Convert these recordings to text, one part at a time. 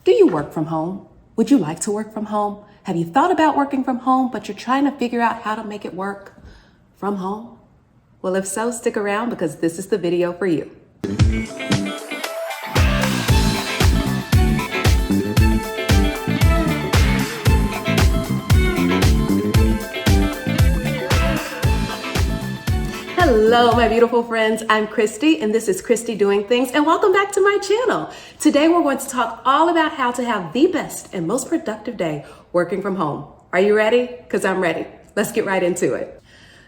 Do you work from home? Would you like to work from home? Have you thought about working from home, but you're trying to figure out how to make it work from home? Well, if so, stick around because this is the video for you. Hello, my beautiful friends. I'm Kristi, and this is Kristi Doing Things, and welcome back to my channel. Today, we're going to talk all about how to have the best and most productive day working from home. Are you ready? Because I'm ready. Let's get right into it.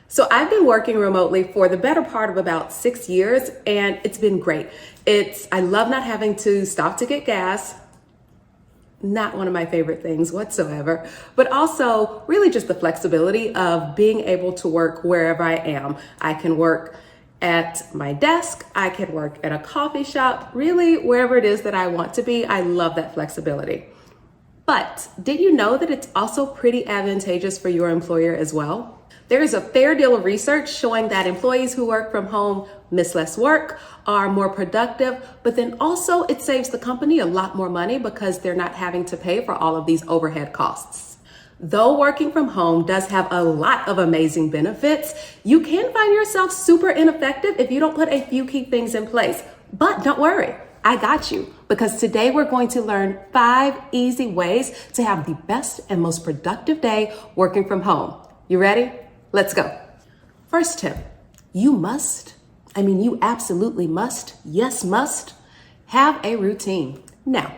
So I've been working remotely for the better part of about 6 years, and it's been great. I love not having to stop to get gas. Not one of my favorite things whatsoever, but also really just the flexibility of being able to work wherever I am. I can work at my desk, I can work at a coffee shop, really wherever it is that I want to be. I love that flexibility. But did you know that it's also pretty advantageous for your employer as well? There is a fair deal of research showing that employees who work from home miss less work, are more productive, but then also it saves the company a lot more money because they're not having to pay for all of these overhead costs. Though working from home does have a lot of amazing benefits, you can find yourself super ineffective if you don't put a few key things in place. But don't worry, I got you, because today we're going to learn 5 easy ways to have the best and most productive day working from home. You ready? Let's go. First tip, you absolutely must, yes must, have a routine. Now,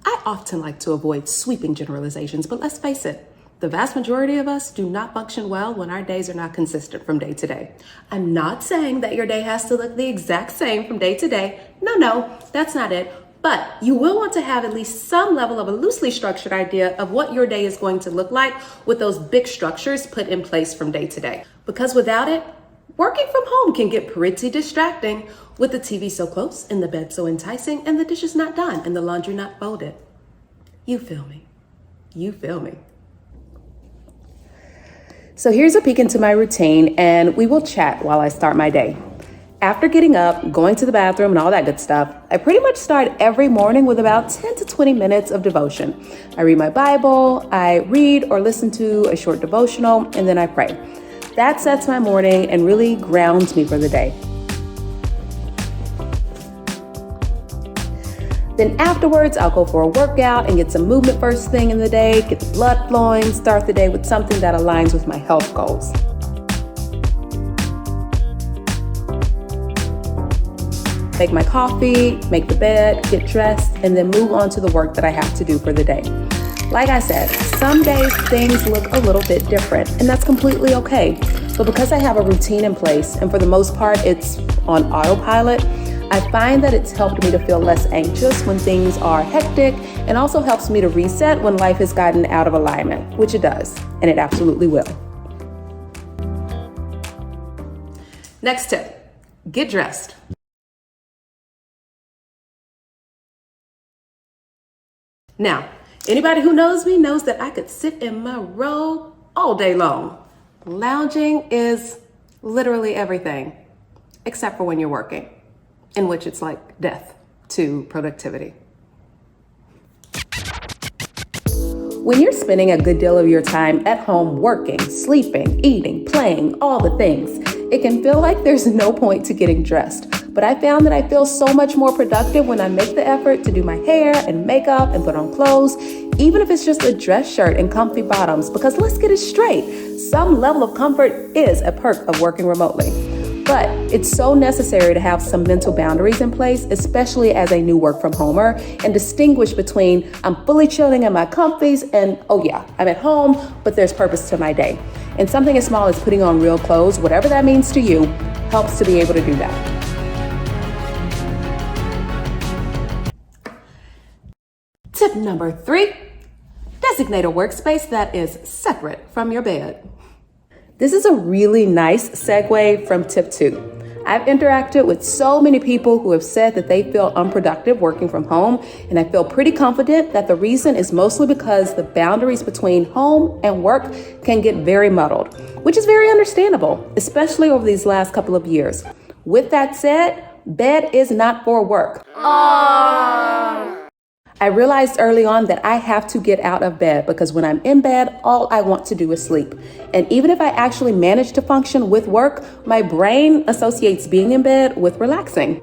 I often like to avoid sweeping generalizations, but let's face it, the vast majority of us do not function well when our days are not consistent from day to day. I'm not saying that your day has to look the exact same from day to day. No, that's not it. But you will want to have at least some level of a loosely structured idea of what your day is going to look like with those big structures put in place from day to day. Because without it, working from home can get pretty distracting with the TV so close and the bed so enticing and the dishes not done and the laundry not folded. You feel me? You feel me? So here's a peek into my routine, and we will chat while I start my day. After getting up, going to the bathroom and all that good stuff, I pretty much start every morning with about 10 to 20 minutes of devotion. I read my Bible, I read or listen to a short devotional, and then I pray. That sets my morning and really grounds me for the day. Then afterwards, I'll go for a workout and get some movement first thing in the day, get the blood flowing, start the day with something that aligns with my health goals. Make my coffee, make the bed, get dressed, and then move on to the work that I have to do for the day. Like I said, some days things look a little bit different, and that's completely okay. But because I have a routine in place, and for the most part it's on autopilot, I find that it's helped me to feel less anxious when things are hectic, and also helps me to reset when life has gotten out of alignment, which it does, and it absolutely will. Next tip, get dressed. Now, anybody who knows me knows that I could sit in my robe all day long. Lounging is literally everything, except for when you're working, in which it's like death to productivity. When you're spending a good deal of your time at home working, sleeping, eating, playing, all the things, it can feel like there's no point to getting dressed. But I found that I feel so much more productive when I make the effort to do my hair and makeup and put on clothes, even if it's just a dress shirt and comfy bottoms, because let's get it straight. Some level of comfort is a perk of working remotely. But it's so necessary to have some mental boundaries in place, especially as a new work from homer, and distinguish between I'm fully chilling in my comfies and, oh yeah, I'm at home, but there's purpose to my day. And something as small as putting on real clothes, whatever that means to you, helps to be able to do that. Tip number 3, designate a workspace that is separate from your bed. This is a really nice segue from tip 2. I've interacted with so many people who have said that they feel unproductive working from home, and I feel pretty confident that the reason is mostly because the boundaries between home and work can get very muddled, which is very understandable, especially over these last couple of years. With that said, bed is not for work. I realized early on that I have to get out of bed because when I'm in bed, all I want to do is sleep. And even if I actually manage to function with work, my brain associates being in bed with relaxing.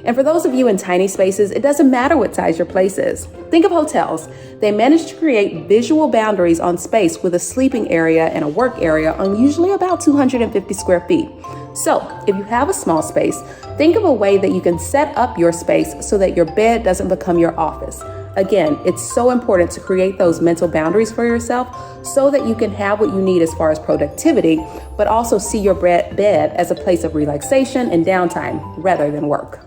And for those of you in tiny spaces, it doesn't matter what size your place is. Think of hotels. They manage to create visual boundaries on space with a sleeping area and a work area on usually about 250 square feet. So if you have a small space, think of a way that you can set up your space so that your bed doesn't become your office. Again, it's so important to create those mental boundaries for yourself so that you can have what you need as far as productivity, but also see your bed as a place of relaxation and downtime rather than work.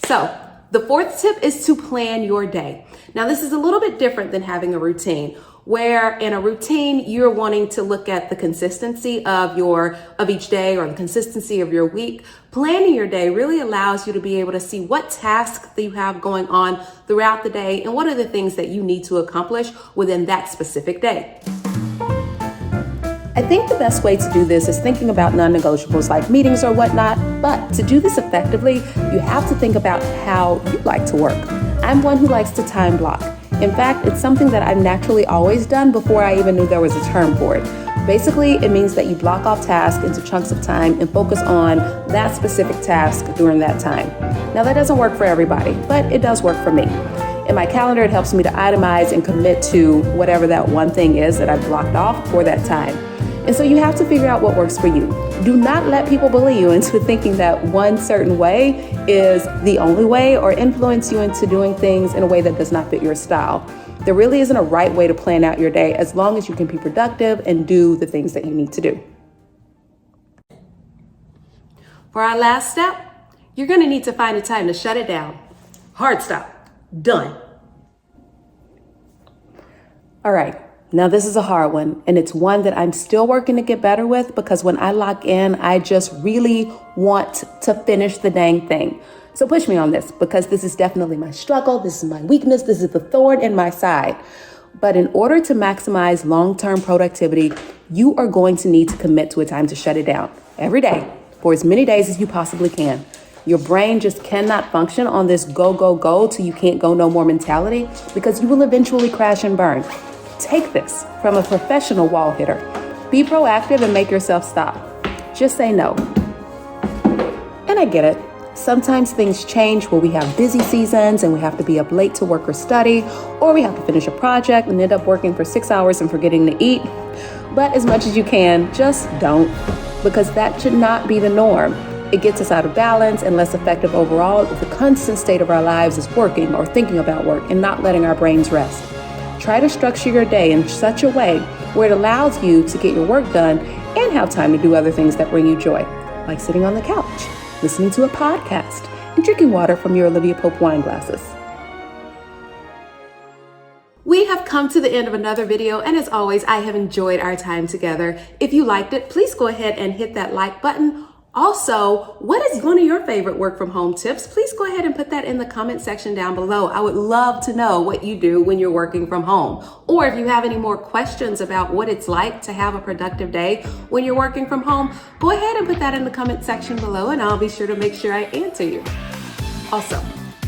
So the fourth tip is to plan your day. Now, this is a little bit different than having a routine, where in a routine, you're wanting to look at the consistency of each day or the consistency of your week. Planning your day really allows you to be able to see what tasks that you have going on throughout the day and what are the things that you need to accomplish within that specific day. I think the best way to do this is thinking about non-negotiables like meetings or whatnot, but to do this effectively, you have to think about how you like to work. I'm one who likes to time block. In fact, it's something that I've naturally always done before I even knew there was a term for it. Basically, it means that you block off tasks into chunks of time and focus on that specific task during that time. Now, that doesn't work for everybody, but it does work for me. In my calendar, it helps me to itemize and commit to whatever that one thing is that I've blocked off for that time. And so you have to figure out what works for you. Do not let people bully you into thinking that one certain way is the only way or influence you into doing things in a way that does not fit your style. There really isn't a right way to plan out your day as long as you can be productive and do the things that you need to do. For our last step, you're going to need to find a time to shut it down. Hard stop. Done. All right. Now, this is a hard one, and it's one that I'm still working to get better with because when I lock in, I just really want to finish the dang thing. So push me on this because this is definitely my struggle. This is my weakness. This is the thorn in my side. But in order to maximize long-term productivity, you are going to need to commit to a time to shut it down every day for as many days as you possibly can. Your brain just cannot function on this go, go, go till you can't go no more mentality because you will eventually crash and burn. Take this from a professional wall hitter. Be proactive and make yourself stop. Just say no. And I get it. Sometimes things change where we have busy seasons and we have to be up late to work or study, or we have to finish a project and end up working for 6 hours and forgetting to eat. But as much as you can, just don't, because that should not be the norm. It gets us out of balance and less effective overall if the constant state of our lives is working or thinking about work and not letting our brains rest. Try to structure your day in such a way where it allows you to get your work done and have time to do other things that bring you joy, like sitting on the couch, listening to a podcast, and drinking water from your Olivia Pope wine glasses. We have come to the end of another video, and as always, I have enjoyed our time together. If you liked it, please go ahead and hit that like button. Also, what is one of your favorite work from home tips? Please go ahead and put that in the comment section down below. I would love to know what you do when you're working from home. Or if you have any more questions about what it's like to have a productive day when you're working from home, go ahead and put that in the comment section below and I'll be sure to make sure I answer you. Also,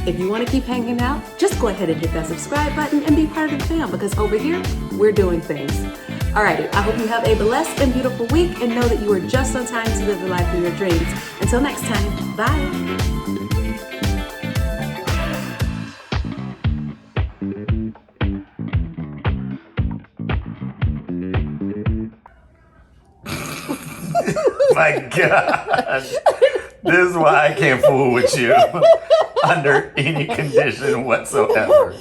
if you want to keep hanging out, just go ahead and hit that subscribe button and be part of the fam because over here, we're doing things. Alrighty, I hope you have a blessed and beautiful week and know that you are just on time to live the life of your dreams. Until next time, bye. My God. This is why I can't fool with you under any condition whatsoever.